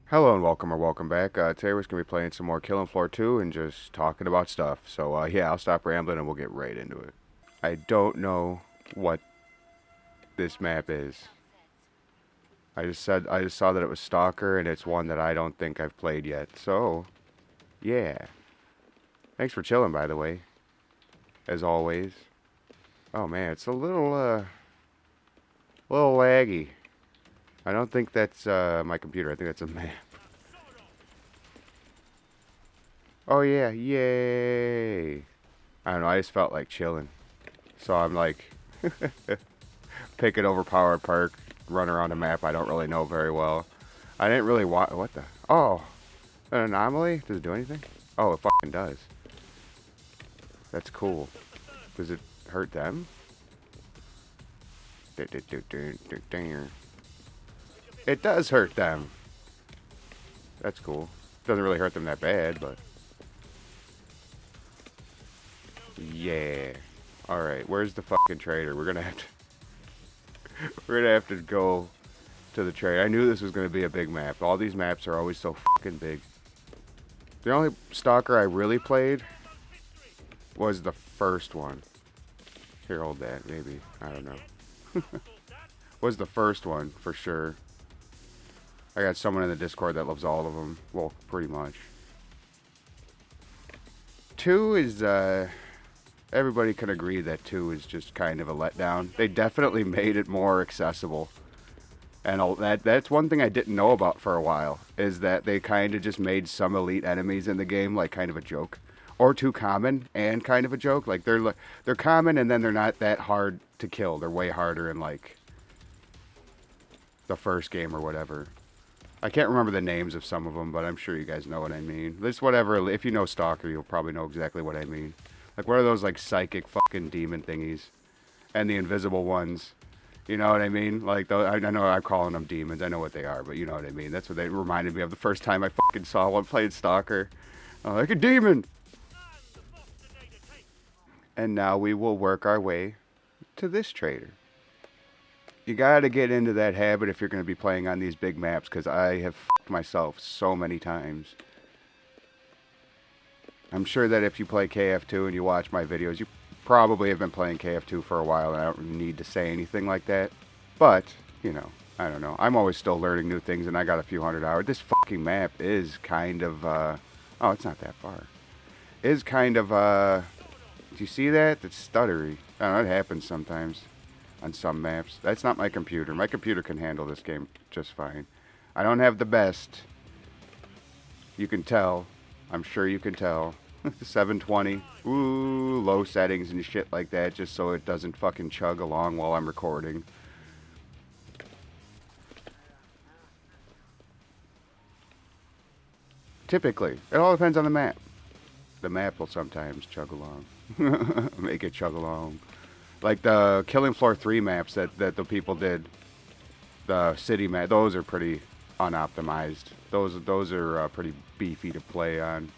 Hello and welcome or welcome back. Today we're going to be playing some more Killing Floor 2 and just talking about stuff. So yeah, I'll stop rambling and we'll get right into it. I don't know what this map is. I just saw that it was Stalker and it's one that I don't think I've played yet. So, yeah. Thanks for chilling by the way, as always. Oh man, it's a little laggy. I don't think that's my computer. I think that's a map. Oh yeah, yay. I don't know, I just felt like chilling. So I'm like pick an overpowered perk, run around a map I don't really know very well. I didn't really want. What the? Oh, an anomaly? Does it do anything? Oh, it fucking does. That's cool. Does it hurt them? It does hurt them. That's cool. Doesn't really hurt them that bad, but yeah. All right, where's the fucking trader? We're gonna have to go to the trader. I knew this was gonna be a big map. All these maps are always so fucking big. The only Stalker I really played was the first one. Here, hold that, maybe. I don't know. Was the first one, for sure. I got someone in the Discord that loves all of them. Well, pretty much. 2 is, everybody can agree that 2 is just kind of a letdown. They definitely made it more accessible. And that's one thing I didn't know about for a while, is that they kind of just made some elite enemies in the game like kind of a joke. Or too common and kind of a joke. Like they're common and then they're not that hard to kill. They're way harder in like the first game or whatever. I can't remember the names of some of them, but I'm sure you guys know what I mean. This whatever, if you know Stalker, you'll probably know exactly what I mean. Like what are those like psychic fucking demon thingies? And the invisible ones. You know what I mean? Like, I know I'm calling them demons. I know what they are, but you know what I mean. That's what they reminded me of the first time I fucking saw one playing Stalker. Like a demon! And now we will work our way to this trader. You gotta get into that habit if you're gonna be playing on these big maps, because I have fucked myself so many times. I'm sure that if you play KF2 and you watch my videos, you probably have been playing KF2 for a while, and I don't need to say anything like that. But, you know, I don't know. I'm always still learning new things, and I got a few hundred hours. This fucking map is kind of, oh, it's not that far. Is kind of, do you see that? It's stuttery. I don't know, it happens sometimes on some maps. That's not my computer. My computer can handle this game just fine. I don't have the best. You can tell. I'm sure you can tell. 720. Ooh, low settings and shit like that, just so it doesn't fucking chug along while I'm recording. Typically. It all depends on the map. The map will sometimes chug along. Make it chug along. Like the Killing Floor 3 maps that the people did. The city map, those are pretty unoptimized. Those are pretty beefy to play on.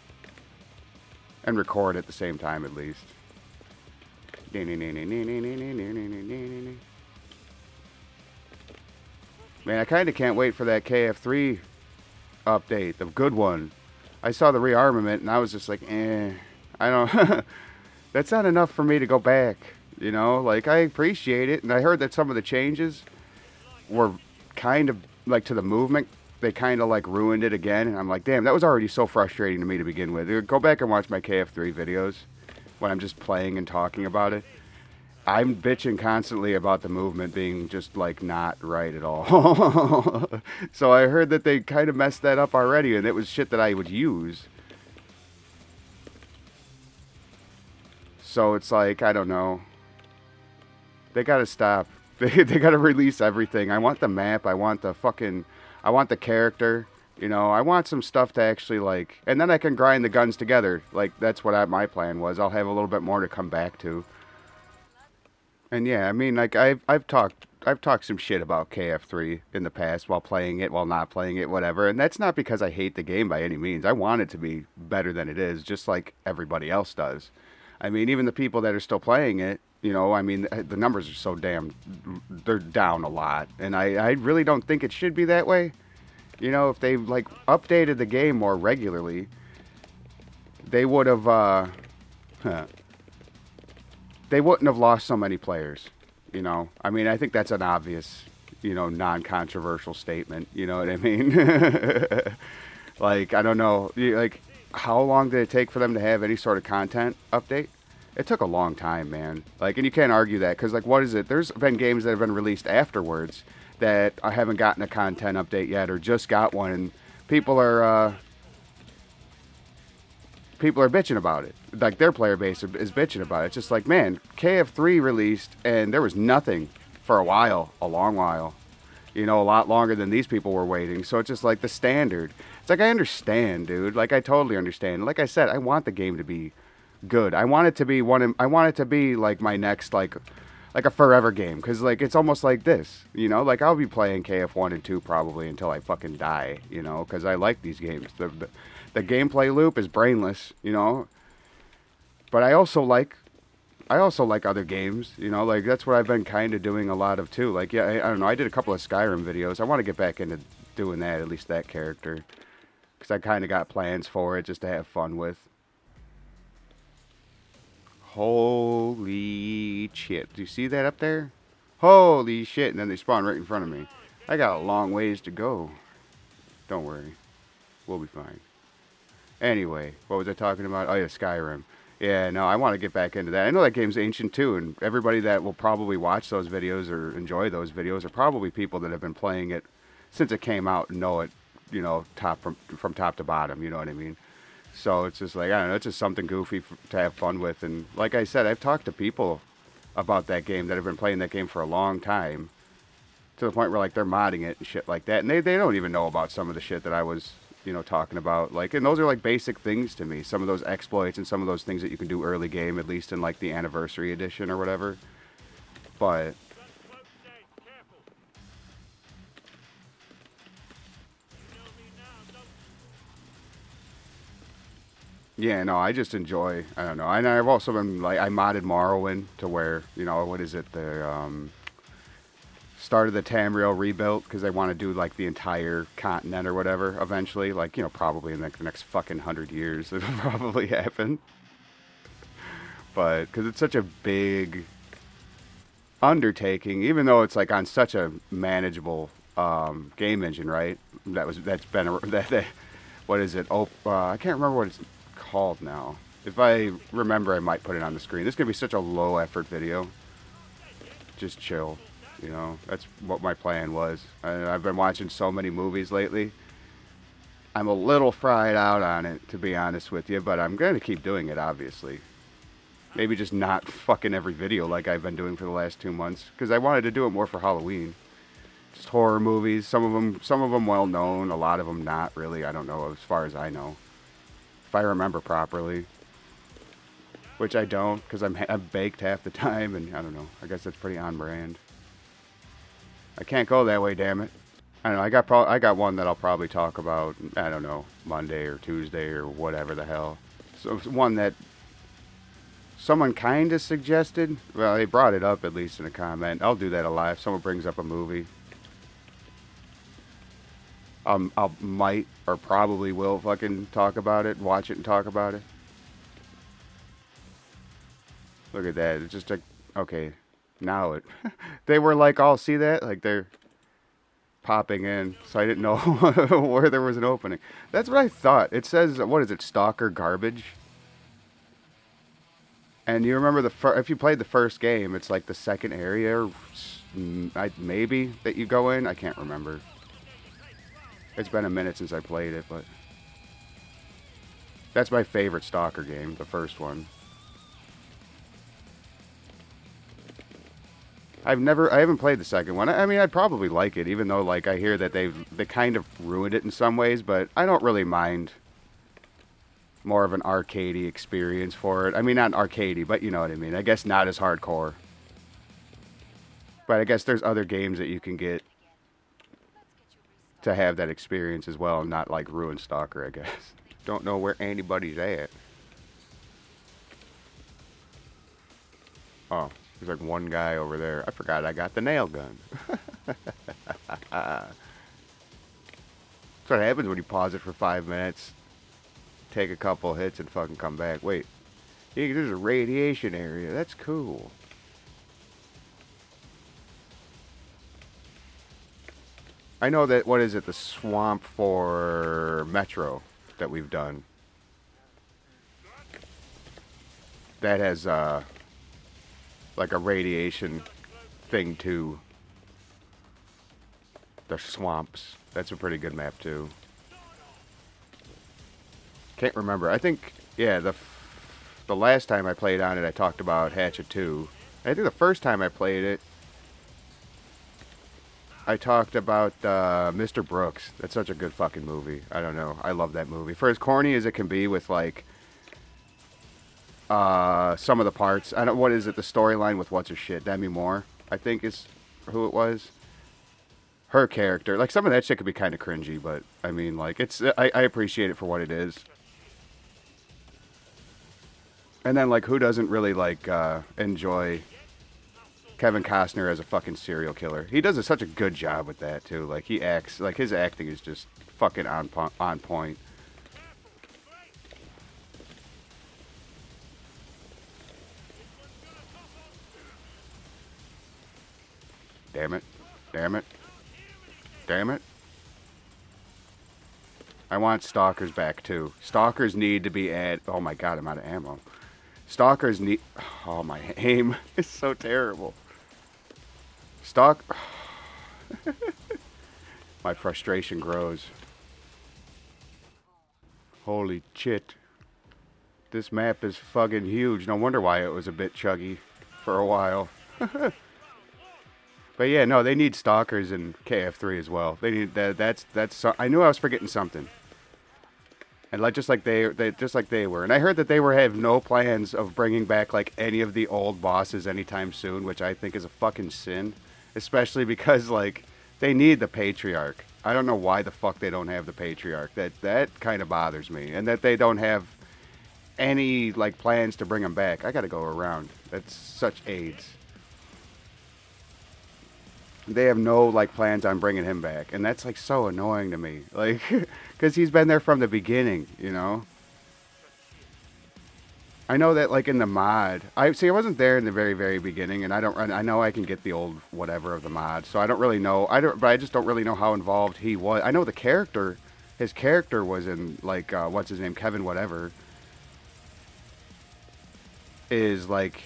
And record at the same time at least. Man, I kind of can't wait for that KF3 update, the good one. I saw the rearmament and I was just like, eh. I don't. That's not enough for me to go back. You know, like I appreciate it, and I heard that some of the changes were kind of like to the movement. They kind of like ruined it again, and I'm like, damn, that was already so frustrating to me to begin with. Go back and watch my KF3 videos when I'm just playing and talking about it. I'm bitching constantly about the movement being just like not right at all. So I heard that they kind of messed that up already, and it was shit that I would use. So it's like, I don't know. They gotta stop. They gotta release everything. I want the map. I want the character. You know, I want some stuff to actually like, and then I can grind the guns together. Like that's what my plan was. I'll have a little bit more to come back to. And yeah, I mean, like I've talked some shit about KF3 in the past while playing it, while not playing it, whatever. And that's not because I hate the game by any means. I want it to be better than it is, just like everybody else does. I mean, even the people that are still playing it, you know, I mean, the numbers are they're down a lot. And I really don't think it should be that way. You know, if they like updated the game more regularly, they would have they wouldn't have lost so many players. You know, I mean, I think that's an obvious, you know, non-controversial statement. You know what I mean? Like, I don't know, like, how long did it take for them to have any sort of content update? It took a long time, man. Like, and you can't argue that because, like, what is it? There's been games that have been released afterwards that I haven't gotten a content update yet, or just got one, and people are people are bitching about it. Like their player base is bitching about it. It's just like, man, KF3 released and there was nothing for a while, a long while. You know, a lot longer than these people were waiting. So it's just like the standard. It's like I understand, dude. Like I totally understand. Like I said, I want the game to be good. I want it to be I want it to be like my next like a forever game because like it's almost like this, you know, like I'll be playing KF1 and 2 probably until I fucking die, you know, because I like these games. The gameplay loop is brainless, you know, but I also like other games, you know, like that's what I've been kind of doing a lot of too. Like, yeah, I don't know, I did a couple of Skyrim videos. I want to get back into doing that, at least that character, because I kind of got plans for it just to have fun with. Holy shit. Do you see that up there? Holy shit. And then they spawn right in front of me. I got a long ways to go. Don't worry. We'll be fine. Anyway, what was I talking about? Oh, yeah, Skyrim. Yeah, no, I want to get back into that. I know that game's ancient too, and everybody that will probably watch those videos or enjoy those videos are probably people that have been playing it since it came out and know it, you know, from top to bottom, you know what I mean? So it's just like, I don't know, it's just something goofy to have fun with. And like I said, I've talked to people about that game that have been playing that game for a long time to the point where like they're modding it and shit like that. And they don't even know about some of the shit that I was, you know, talking about. Like, and those are like basic things to me. Some of those exploits and some of those things that you can do early game, at least in like the anniversary edition or whatever. But yeah, no, I just enjoy. I don't know. And I've also been like I modded Morrowind to where, you know, what is it, the started the Tamriel rebuilt because they want to do like the entire continent or whatever eventually. Like, you know, probably in like the next fucking 100 years it'll probably happen. But because it's such a big undertaking, even though it's like on such a manageable game engine, right? That's been that what is it? Oh, I can't remember what it's called now. If I remember, I might put it on the screen. This is gonna be such a low effort video. Just chill. You know, that's what my plan was. I've been watching so many movies lately. I'm a little fried out on it, to be honest with you, but I'm going to keep doing it, obviously. Maybe just not fucking every video like I've been doing for the last 2 months, because I wanted to do it more for Halloween. Just horror movies, some of them well known, a lot of them not really. I don't know, as far as I know, if I remember properly, which I don't, because I'm baked half the time, and I don't know. I guess that's pretty on brand. I can't go that way, damn it. I don't know. I got one that I'll probably talk about. I don't know, Monday or Tuesday or whatever the hell. So one that someone kind of suggested. Well, they brought it up at least in a comment. I'll do that a lot. If someone brings up a movie, I'll might or probably will fucking talk about it, watch it, and talk about it. Look at that. It's just like, okay, now it. They were like, "I'll see that." Like they're popping in, so I didn't know where there was an opening. That's what I thought. It says, what is it, Stalker Garbage? And you remember if you played the first game, it's like the second area, maybe, that you go in. I can't remember. It's been a minute since I played it, but that's my favorite Stalker game, the first one. I haven't played the second one. I mean, I'd probably like it, even though, like, I hear that they kind of ruined it in some ways, but I don't really mind more of an arcadey experience for it. I mean, not arcadey, but you know what I mean. I guess not as hardcore. But I guess there's other games that you can get to have that experience as well, and not, like, ruin Stalker, I guess. Don't know where anybody's at. Oh. There's like one guy over there. I forgot I got the nail gun. That's what happens when you pause it for 5 minutes, take a couple hits, and fucking come back. Wait, there's a radiation area. That's cool. I know that, what is it, the swamp for Metro that we've done. That has, like a radiation thing too. The swamps. That's a pretty good map too. Can't remember. I think, yeah, the last time I played on it, I talked about Hatchet 2. I think the first time I played it, I talked about Mr. Brooks. That's such a good fucking movie. I don't know. I love that movie. For as corny as it can be with, like, some of the parts. I don't. What is it? The storyline with what's her shit? Demi Moore, I think is who it was. Her character, like some of that shit could be kind of cringy, but I mean, like it's. I appreciate it for what it is. And then, like, who doesn't really like enjoy Kevin Costner as a fucking serial killer? He does such a good job with that too. Like he acts, like his acting is just fucking on point. Damn it. Damn it. Damn it. I want Stalkers back too. Stalkers need to be added. Oh my god, I'm out of ammo. Stalkers need. Oh, my aim is so terrible. My frustration grows. Holy shit. This map is fucking huge. No wonder why it was a bit chuggy for a while. But yeah, no, they need Stalkers in KF3 as well. They need that. That's. I knew I was forgetting something. And like just like they were. And I heard that they have no plans of bringing back like any of the old bosses anytime soon, which I think is a fucking sin, especially because like they need the Patriarch. I don't know why the fuck they don't have the Patriarch. That kind of bothers me, and that they don't have any like plans to bring him back. I got to go around. That's such AIDS. They have no like plans on bringing him back, and that's like so annoying to me, like because he's been there from the beginning, you know. I know that like in the mod, I wasn't there in the very beginning, and I know I can get the old whatever of the mod, so I don't really know. But I just don't really know how involved he was. I know the character, his character was in like what's his name, Kevin whatever, is like.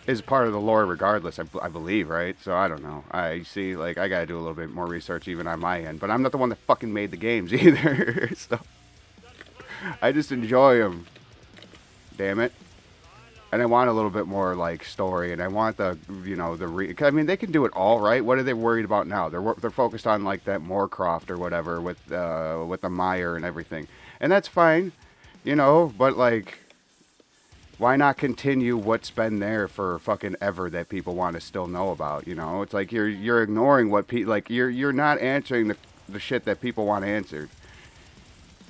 Is part of the lore regardless, I believe, right? So I don't know. I see, like, I gotta do a little bit more research even on my end. But I'm not the one that fucking made the games either. So I just enjoy them. Damn it. And I want a little bit more, like, story. And I want the, you know, I mean, they can do it all, right? What are they worried about now? They're focused on, like, that Moorcroft or whatever with the Mire and everything. And that's fine, you know, but, like... Why not continue what's been there for fucking ever that people want to still know about? You know, it's like you're ignoring what like you're not answering the shit that people want answered.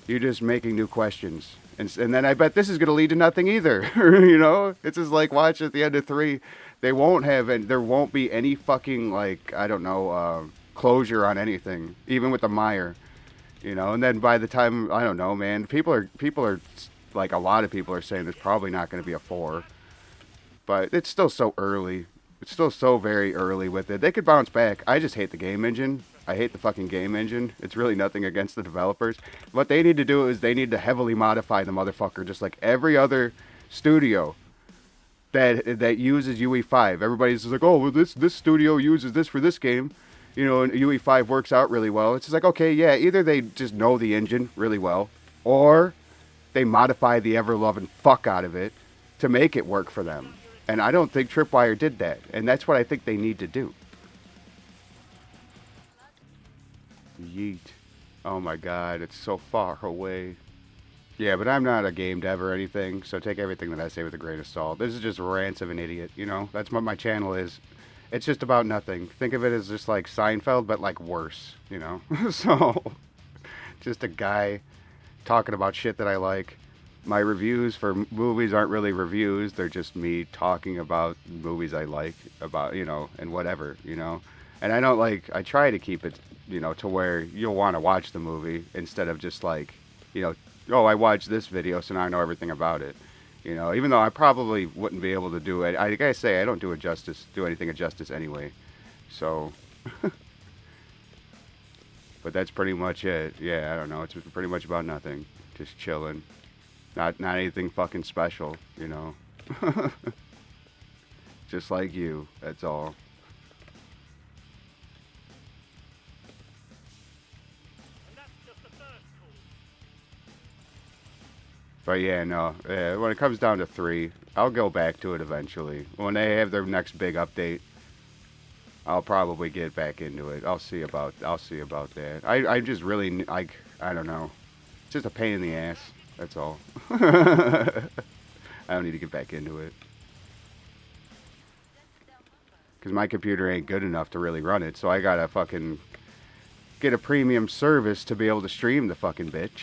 You're just making new questions, and then I bet this is gonna lead to nothing either. You know, it's just like watch at the end of 3, they won't have and there won't be any fucking like I don't know closure on anything, even with the Mire. You know, and then by the time I don't know, man, people are. Like a lot of people are saying there's probably not going to be a 4, but it's still so early. It's still so very early with it. They could bounce back. I just hate the game engine. I hate the fucking game engine. It's really nothing against the developers. What they need to do is they need to heavily modify the motherfucker, just like every other studio that uses UE5. Everybody's just like, oh, well, this studio uses this for this game. You know, and UE5 works out really well. It's just like, okay, yeah, either they just know the engine really well, or they modify the ever-loving fuck out of it to make it work for them. And I don't think Tripwire did that. And that's what I think they need to do. Yeet. Oh my god, it's so far away. Yeah, but I'm not a game dev or anything, so take everything that I say with a grain of salt. This is just rants of an idiot, you know? That's what my channel is. It's just about nothing. Think of it as just like Seinfeld, but like worse, you know? So, just a guy... talking about shit that I like. My reviews for movies aren't really reviews. They're just me talking about movies I like, about, you know, and whatever, you know. And I don't like, I try to keep it, you know, to where you'll want to watch the movie instead of just like, you know, oh, I watched this video, so now I know everything about it. You know, even though I probably wouldn't be able to do it. I gotta say, I don't do anything of justice anyway. So, but that's pretty much it. Yeah, I don't know. It's pretty much about nothing. Just chilling. Not anything fucking special, you know. Just like you. That's all. But yeah, no. Yeah, when it comes down to 3, I'll go back to it eventually. When they have their next big update, I'll probably get back into it. I'll see about that. I just really like, I don't know. It's just a pain in the ass. That's all. I don't need to get back into it. Because my computer ain't good enough to really run it, so I gotta fucking get a premium service to be able to stream the fucking bitch.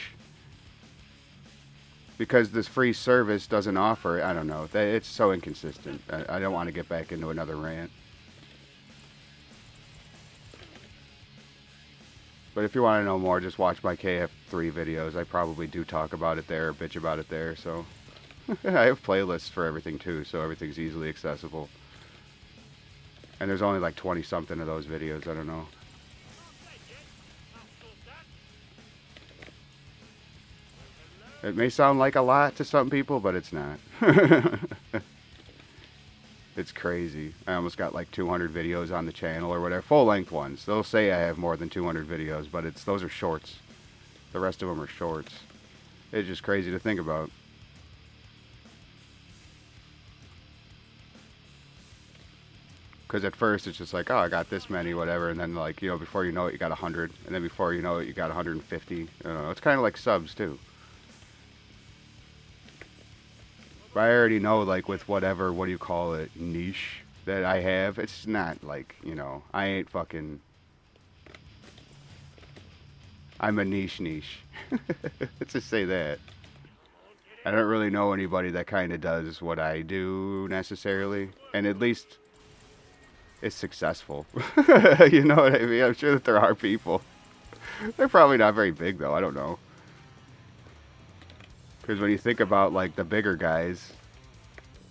Because this free service doesn't offer, I don't know, it's so inconsistent. I don't want to get back into another rant. But if you want to know more, just watch my KF2 videos. I probably do talk about it there, bitch about it there, so. I have playlists for everything too, so everything's easily accessible. And there's only like 20 something of those videos, I don't know. It may sound like a lot to some people, but it's not. It's crazy. I almost got like 200 videos on the channel or whatever. Full-length ones. They'll say I have more than 200 videos, but those are shorts. The rest of them are shorts. It's just crazy to think about. Because at first it's just like, oh, I got this many, whatever. And then, like, you know, before you know it, you got 100. And then before you know it, you got 150. I don't know. It's kind of like subs, too. But I already know, like, with whatever, what do you call it, niche that I have, it's not, like, you know, I ain't fucking, I'm a niche. Let's just say that. I don't really know anybody that kind of does what I do, necessarily. And at least, it's successful. You know what I mean? I'm sure that there are people. They're probably not very big, though, I don't know. Because when you think about, like, the bigger guys,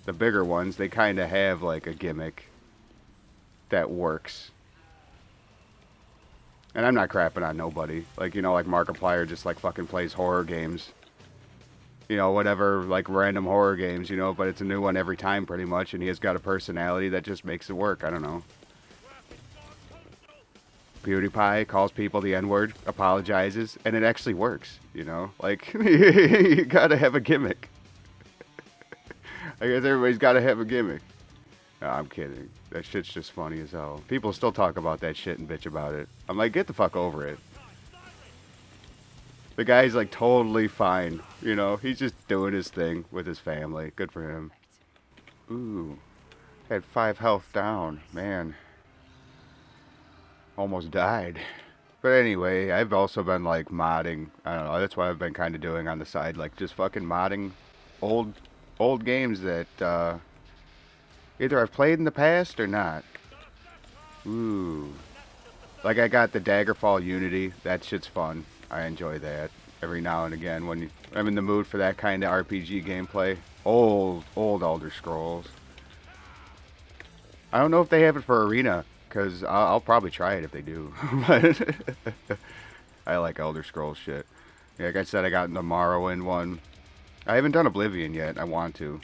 the bigger ones, they kind of have, like, a gimmick that works. And I'm not crapping on nobody. Like, you know, like Markiplier just, like, fucking plays horror games. You know, whatever, like, random horror games, you know, but it's a new one every time, pretty much, and he has got a personality that just makes it work. I don't know. PewDiePie calls people the N-word, apologizes, and it actually works, you know? Like, you gotta have a gimmick. I guess everybody's gotta have a gimmick. No, I'm kidding. That shit's just funny as hell. People still talk about that shit and bitch about it. I'm like, get the fuck over it. The guy's like totally fine, you know? He's just doing his thing with his family. Good for him. Ooh. Had 5 health down, man. Almost died. But anyway, I've also been like modding. I don't know, that's what I've been kind of doing on the side, like just fucking modding old games that either I've played in the past or not. Ooh. Like I got the Daggerfall Unity. That shit's fun. I enjoy that every now and again when I'm in the mood for that kind of RPG gameplay. Old Elder Scrolls. I don't know if they have it for Arena. Because I'll probably try it if they do. But I like Elder Scrolls shit. Yeah, like I said, I got the Morrowind one. I haven't done Oblivion yet. I want to.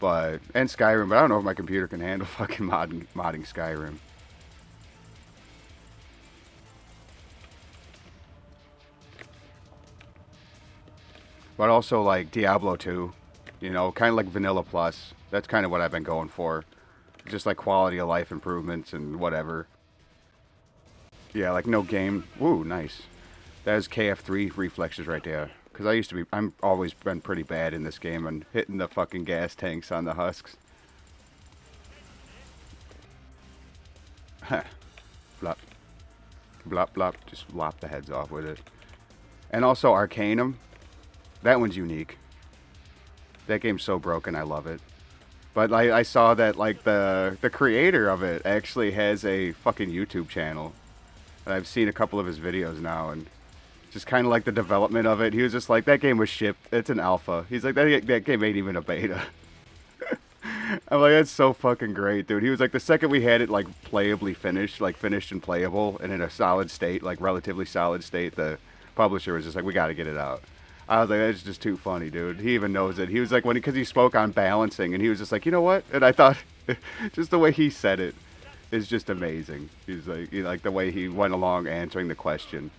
And Skyrim. But I don't know if my computer can handle fucking modding Skyrim. But also like Diablo 2. You know, kind of like Vanilla Plus. That's kind of what I've been going for. Just like quality of life improvements and whatever. Yeah, like no game. Ooh, nice. That is KF3 reflexes right there. Because I'm always been pretty bad in this game and hitting the fucking gas tanks on the husks. Blop. Blop, blop. Just lop the heads off with it. And also Arcanum. That one's unique. That game's so broken, I love it. But I saw that like the creator of it actually has a fucking YouTube channel. And I've seen a couple of his videos now, and just kind of like the development of it. He was just like, that game was shipped. It's an alpha. He's like, that game ain't even a beta. I'm like, that's so fucking great, dude. He was like, the second we had it like playably finished, like finished and playable, and in a solid state, like relatively solid state, the publisher was just like, we got to get it out. I was like, that's just too funny, dude. He even knows it. He was like, because he spoke on balancing, and he was just like, you know what? And I thought, just the way he said it is just amazing. He's like, like the way he went along answering the question.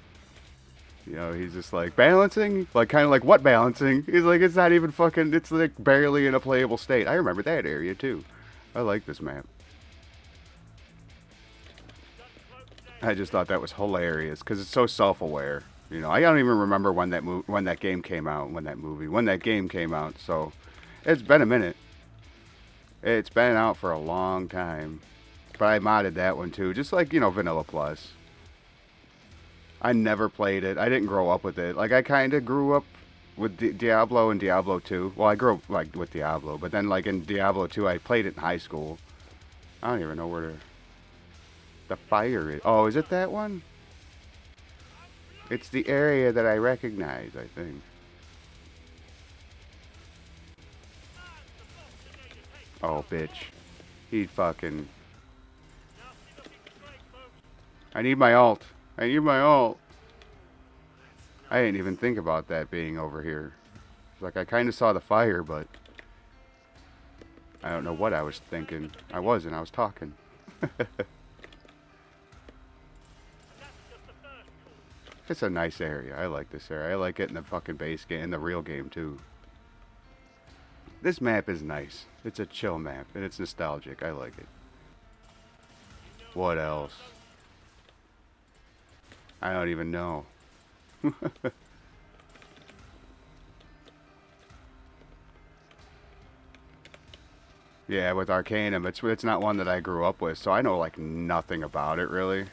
You know, he's just like, balancing? Like, kind of like, what balancing? He's like, it's not even fucking, it's like barely in a playable state. I remember that area, too. I like this map. I just thought that was hilarious, because it's so self-aware. You know, I don't even remember when that game came out, when that game came out, so it's been a minute. It's been out for a long time. But I modded that one, too, just like, you know, Vanilla Plus. I never played it. I didn't grow up with it. Like, I kind of grew up with Diablo and Diablo 2. Well, I grew up, like, with Diablo. But then, like, in Diablo 2, I played it in high school. I don't even know where the fire is. Oh, is it that one? It's the area that I recognize, I think. Oh, bitch. He fucking... I need my ult. I need my ult. I didn't even think about that being over here. Like, I kind of saw the fire, but... I don't know what I was thinking. I was talking. It's a nice area. I like this area. I like it in the fucking base game, in the real game, too. This map is nice. It's a chill map, and it's nostalgic. I like it. What else? I don't even know. Yeah, with Arcanum, it's not one that I grew up with, so I know like nothing about it really.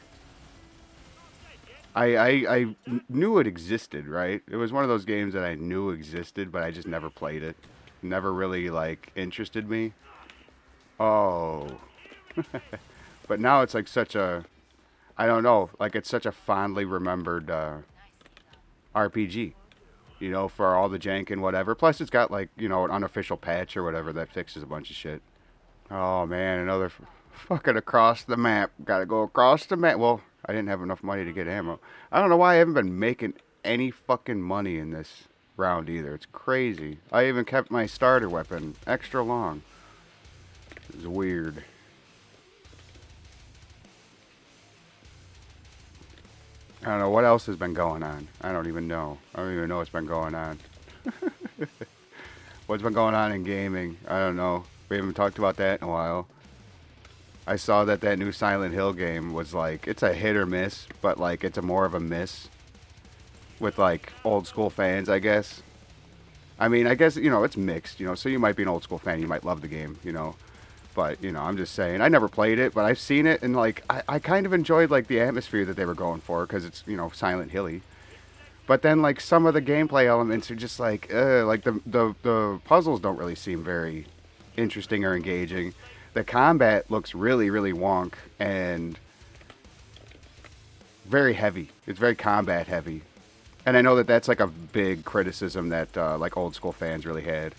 I knew it existed, right? It was one of those games that I knew existed, but I just never played it. Never really like interested me. Oh. But now it's like such a, I don't know, like it's such a fondly remembered RPG, you know, for all the jank and whatever. Plus, it's got like, you know, an unofficial patch or whatever that fixes a bunch of shit. Oh man, another fucking across the map. Gotta go across the map. Well, I didn't have enough money to get ammo. I don't know why I haven't been making any fucking money in this round either. It's crazy. I even kept my starter weapon extra long. It's weird. I don't know what else has been going on. I don't even know. I don't even know what's been going on. What's been going on in gaming? I don't know. We haven't talked about that in a while. I saw that new Silent Hill game was like, it's a hit or miss, but like it's a more of a miss with like old school fans, I guess. I mean, I guess, you know, it's mixed, you know, so you might be an old school fan, you might love the game, you know. But, you know, I'm just saying, I never played it, but I've seen it, and, like, I kind of enjoyed, like, the atmosphere that they were going for, because it's, you know, Silent Hilly. But then, like, some of the gameplay elements are just, like the puzzles don't really seem very interesting or engaging. The combat looks really, really wonk, and very heavy. It's very combat heavy. And I know that that's, like, a big criticism that, like, old school fans really had.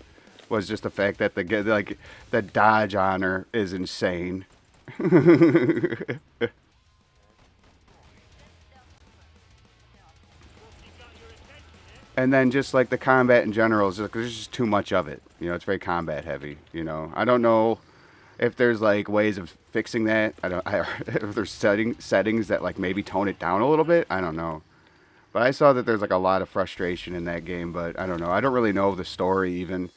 Was just the fact that the dodge on her is insane. And then just like the combat in general, there's just too much of it. You know, it's very combat heavy. You know, I don't know if there's like ways of fixing that. If there's settings that like maybe tone it down a little bit. I don't know. But I saw that there's like a lot of frustration in that game. But I don't know. I don't really know the story even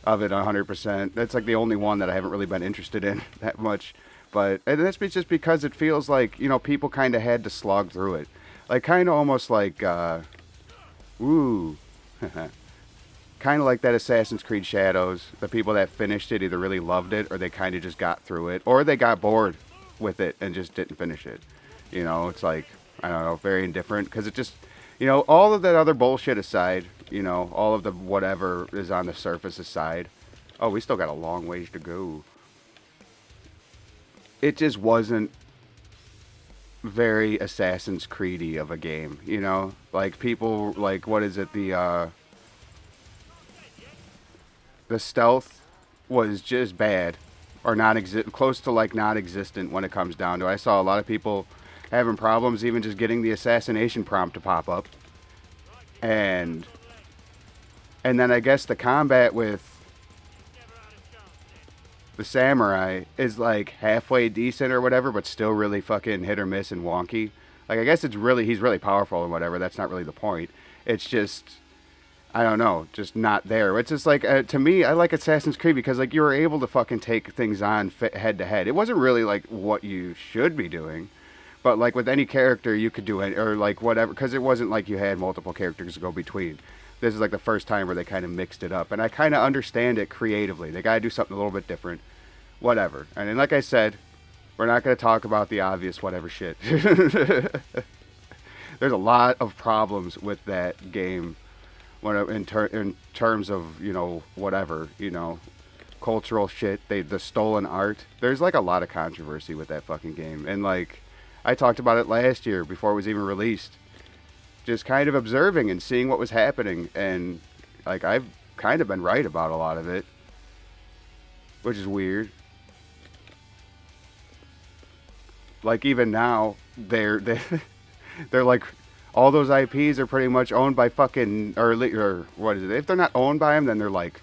of it 100%. That's like the only one that I haven't really been interested in that much. And that's just because it feels like, you know, people kind of had to slog through it. Like kind of almost like, ooh, kind of like that Assassin's Creed Shadows. The people that finished it either really loved it or they kind of just got through it. Or they got bored with it and just didn't finish it. You know, it's like, I don't know, very indifferent. Because it just, you know, all of that other bullshit aside, you know, all of the whatever is on the surface aside, Oh, we still got a long ways to go. It just wasn't very Assassin's Creedy of a game, you know? Like people like what is it, the stealth was just bad or close to like non-existent when it comes down to it. I saw a lot of people having problems even just getting the assassination prompt to pop up. And then I guess the combat with the samurai is like halfway decent or whatever, but still really fucking hit or miss and wonky. Like I guess he's really powerful and whatever. That's not really the point. It's just I don't know, just not there. It's just like to me, I like Assassin's Creed because like you were able to fucking take things on head to head. It wasn't really like what you should be doing, but like with any character you could do it or like whatever because it wasn't like you had multiple characters to go between. This is like the first time where they kind of mixed it up, and I kind of understand it creatively. They got to do something a little bit different, whatever. And then, like I said, we're not going to talk about the obvious whatever shit. There's a lot of problems with that game when in terms of whatever cultural shit. The stolen art. There's like a lot of controversy with that fucking game, and like I talked about it last year before it was even released. Just kind of observing and seeing what was happening, and like I've kind of been right about a lot of it, which is weird. Like even now, they're like all those IPs are pretty much owned by fucking or what is it? If they're not owned by them, then they're like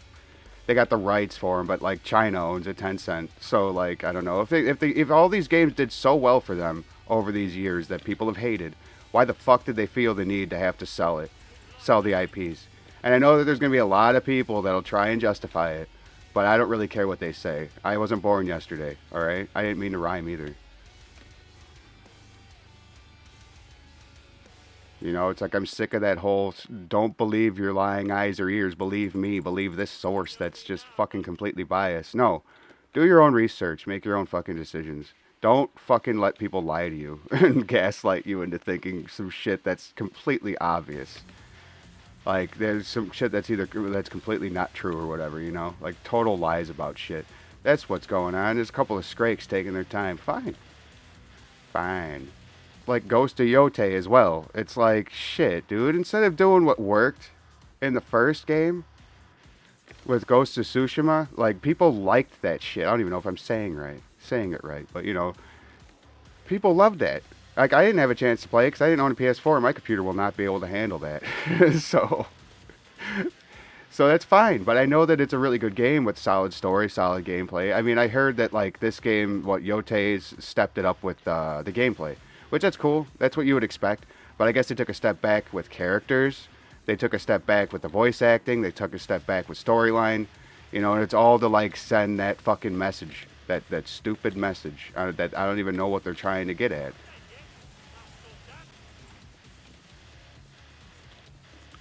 they got the rights for them, but like China owns it, Tencent. So like I don't know if all these games did so well for them over these years that people have hated. Why the fuck did they feel the need to have to sell the IPs? And I know that there's going to be a lot of people that'll try and justify it, but I don't really care what they say. I wasn't born yesterday, alright? I didn't mean to rhyme either. It's like I'm sick of that whole don't believe your lying eyes or ears, believe me, believe this source that's just fucking completely biased. No, do your own research, make your own fucking decisions. Don't fucking let people lie to you and gaslight you into thinking some shit that's completely obvious. Like, there's some shit that's completely not true or whatever, Like, total lies about shit. That's what's going on. There's a couple of scrakes taking their time. Fine. Fine. Like, Ghost of Yote as well. It's like, shit, dude. Instead of doing what worked in the first game with Ghost of Tsushima, like, people liked that shit. I don't even know if I'm saying it right, but people loved that. Like I didn't have a chance to play because I didn't own a PS4. My computer will not be able to handle that. so that's fine. But I know that it's a really good game with solid story, solid gameplay. I mean, I heard that like this game, Yote's stepped it up with the gameplay, which that's cool. That's what you would expect. But I guess they took a step back with characters. They took a step back with the voice acting. They took a step back with storyline. And it's all to like send that fucking message. That stupid message that I don't even know what they're trying to get at.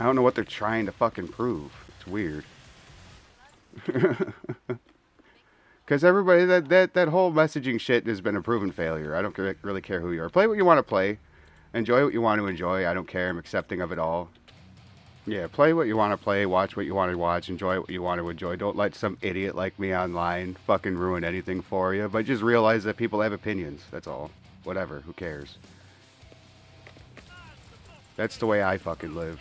I don't know what they're trying to fucking prove. It's weird. Because everybody, that whole messaging shit has been a proven failure. I don't really care who you are. Play what you want to play. Enjoy what you want to enjoy. I don't care. I'm accepting of it all. Yeah, play what you want to play, watch what you want to watch, enjoy what you want to enjoy. Don't let some idiot like me online fucking ruin anything for you. But just realize that people have opinions. That's all. Whatever. Who cares? That's the way I fucking live.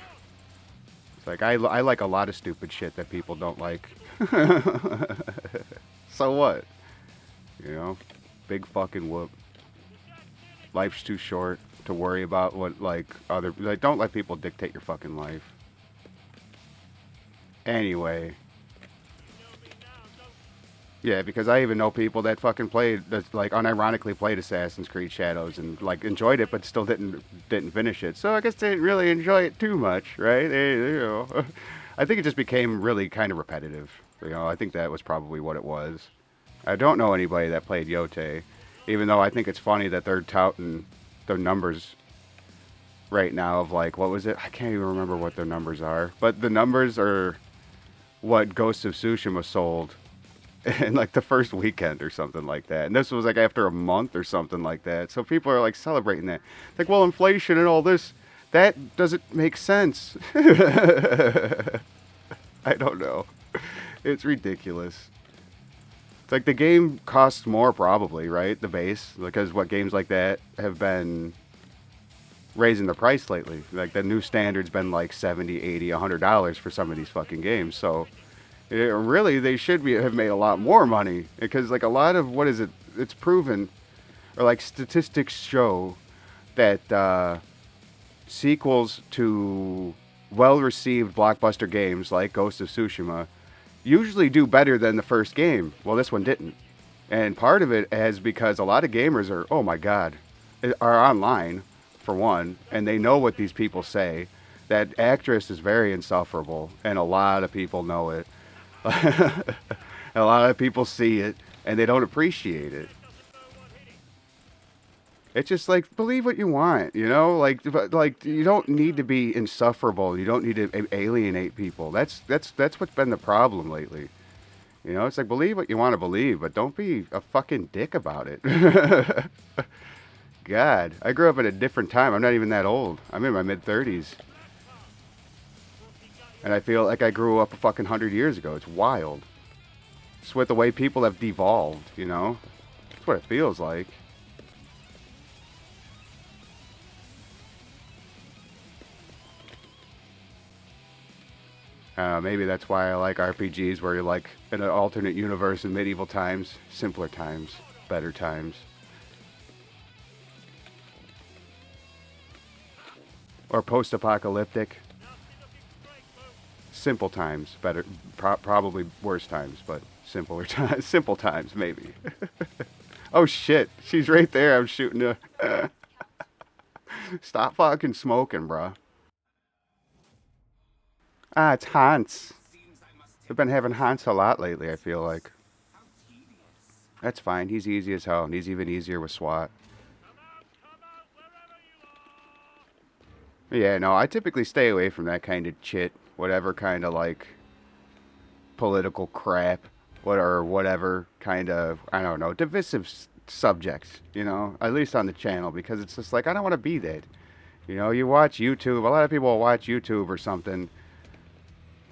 It's like I like a lot of stupid shit that people don't like. So what? Big fucking whoop. Life's too short to worry about what don't let people dictate your fucking life. Anyway. Yeah, because I even know people that fucking unironically played Assassin's Creed Shadows and like enjoyed it, but still didn't finish it. So I guess they didn't really enjoy it too much, right? I think it just became really kind of repetitive. I think that was probably what it was. I don't know anybody that played Yote, even though I think it's funny that they're touting their numbers right now of like, what was it? I can't even remember what their numbers are, but the numbers are what Ghost of Tsushima sold in like the first weekend or something like that. And this was like after a month or something like that. So people are like celebrating that. Like, well, inflation and all this, that doesn't make sense. I don't know. It's ridiculous. It's like the game costs more probably, right? The base, because what games like that have been raising the price lately. Like the new standard's been like 70, 80, $100 for some of these fucking games. So really, they should have made a lot more money because like a lot of what is it? It's proven, or like statistics show that sequels to well-received blockbuster games like Ghost of Tsushima usually do better than the first game. Well, this one didn't. And part of it is because a lot of gamers are, oh my god, are online, for one, and they know what these people say. That actress is very insufferable, and a lot of people know it. A lot of people see it, and they don't appreciate it. It's just like believe what you want, you know. Like you don't need to be insufferable. You don't need to alienate people. That's what's been the problem lately. You know, it's like believe what you want to believe, but don't be a fucking dick about it. God, I grew up at a different time. I'm not even that old. I'm in my mid-30s, and I feel like I grew up a fucking 100 years ago. It's wild. It's with the way people have devolved. You know, that's what it feels like. Maybe that's why I like RPGs where you're like in an alternate universe in medieval times, simpler times, better times. Or post-apocalyptic, simple times, better, probably worse times, but simpler times, simple times maybe. Oh shit, she's right there. I'm shooting her. Stop fucking smoking, bruh. Ah, it's Hans. We've been having Hans a lot lately, I feel like. That's fine. He's easy as hell, and he's even easier with SWAT. Yeah, no, I typically stay away from that kind of shit. Whatever kind of like political crap, or whatever kind of, I don't know, divisive subjects, you know, at least on the channel, because it's just like, I don't want to be that. You know, you watch YouTube, a lot of people will watch YouTube or something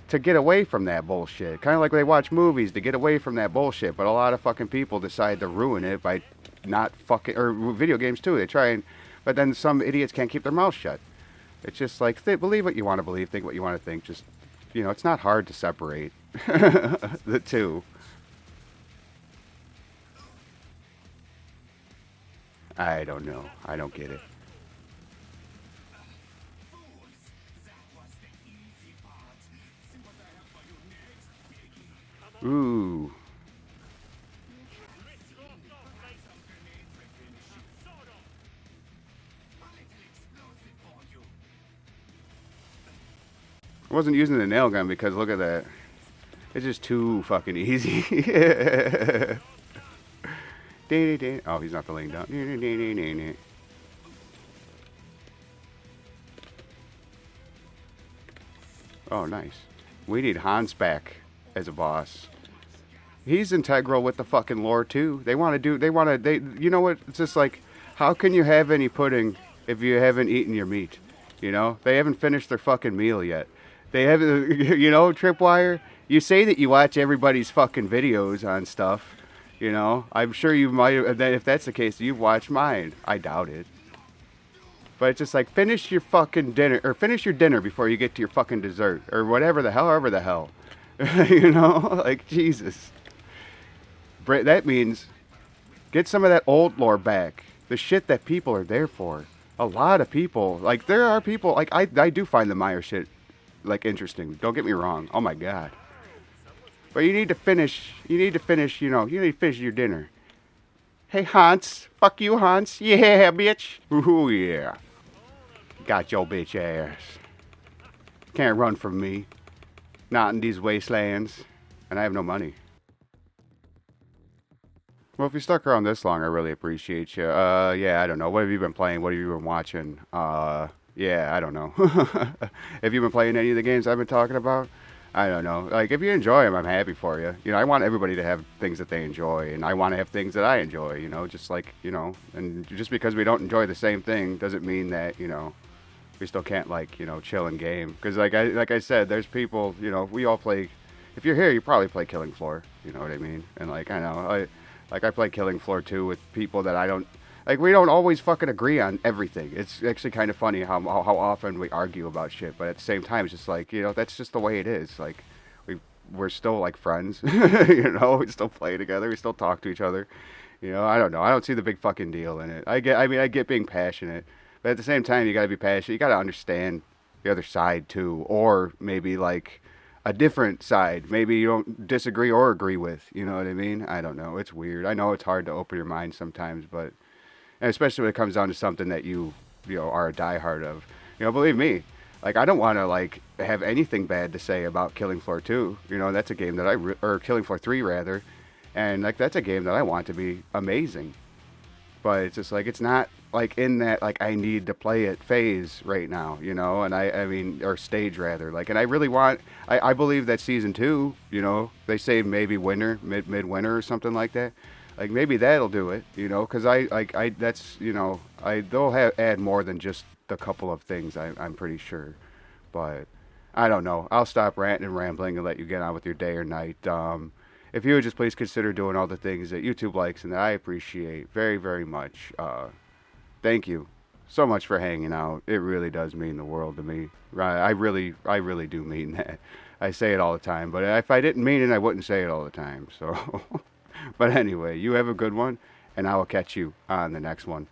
to get away from that bullshit. Kind of like they watch movies to get away from that bullshit, but a lot of fucking people decide to ruin it by not fucking, or video games too, they try and, but then some idiots can't keep their mouth shut. It's just like, believe what you want to believe, think what you want to think, just, you know, it's not hard to separate the two. I don't know. I don't get it. Ooh. I wasn't using the nail gun because look at that. It's just too fucking easy. Oh, he's not laying down. Oh, nice. We need Hans back as a boss. He's integral with the fucking lore too. You know what? It's just like, how can you have any pudding if you haven't eaten your meat? You know, they haven't finished their fucking meal yet. They haven't, you know, Tripwire. You say that you watch everybody's fucking videos on stuff. You know, I'm sure you might. If that's the case, you've watched mine. I doubt it. But it's just like finish your fucking dinner, or finish your dinner before you get to your fucking dessert, or whatever the hell, however the hell. You know, like Jesus. That means get some of that old lore back. The shit that people are there for. A lot of people, like there are people, like I do find the Meyer shit like interesting. Don't get me wrong. Oh my god. But you need to finish, you know, you need to finish your dinner. Hey Hans, fuck you Hans. Yeah, bitch. Ooh yeah. Got your bitch ass. Can't run from me. Not in these wastelands. And I have no money. Well, if you stuck around this long, I really appreciate you. Yeah, I don't know. What have you been playing? What have you been watching? Yeah, I don't know. Have you been playing any of the games I've been talking about? I don't know. Like, if you enjoy them, I'm happy for you. You know, I want everybody to have things that they enjoy, and I want to have things that I enjoy, you know, just like, you know, and just because we don't enjoy the same thing doesn't mean that, you know, we still can't, like, you know, chill and game. Because, like I said, there's people, you know, we all play if you're here, you probably play Killing Floor. You know what I mean? And like I know, I play Killing Floor too with people that I don't like. We don't always fucking agree on everything. It's actually kind of funny how often we argue about shit, but at the same time, it's just like that's just the way it is. Like we're still like friends. We still play together. We still talk to each other. I don't know. I don't see the big fucking deal in it. I get being passionate, but at the same time, you gotta be passionate. You gotta understand the other side too, or maybe like a different side. Maybe you don't disagree or agree with. You know what I mean? I don't know. It's weird. I know it's hard to open your mind sometimes, but and especially when it comes down to something that you are a diehard of. Believe me, like I don't want to like have anything bad to say about Killing Floor 2. That's a game that or Killing Floor 3 rather, and like that's a game that I want to be amazing. But it's just like it's not like in that like I need to play it phase right now, and I mean or stage rather. Like and I really want I believe that season 2, they say maybe winter, midwinter or something like that. Like maybe that'll do it, because I that's they'll add more than just the couple of things I'm pretty sure, but I don't know. I'll stop ranting and rambling and let you get on with your day or night. If you would just please consider doing all the things that YouTube likes and that I appreciate very very much. Thank you so much for hanging out. It really does mean the world to me. Right? I really do mean that. I say it all the time, but if I didn't mean it, I wouldn't say it all the time. So. But anyway, you have a good one, and I will catch you on the next one.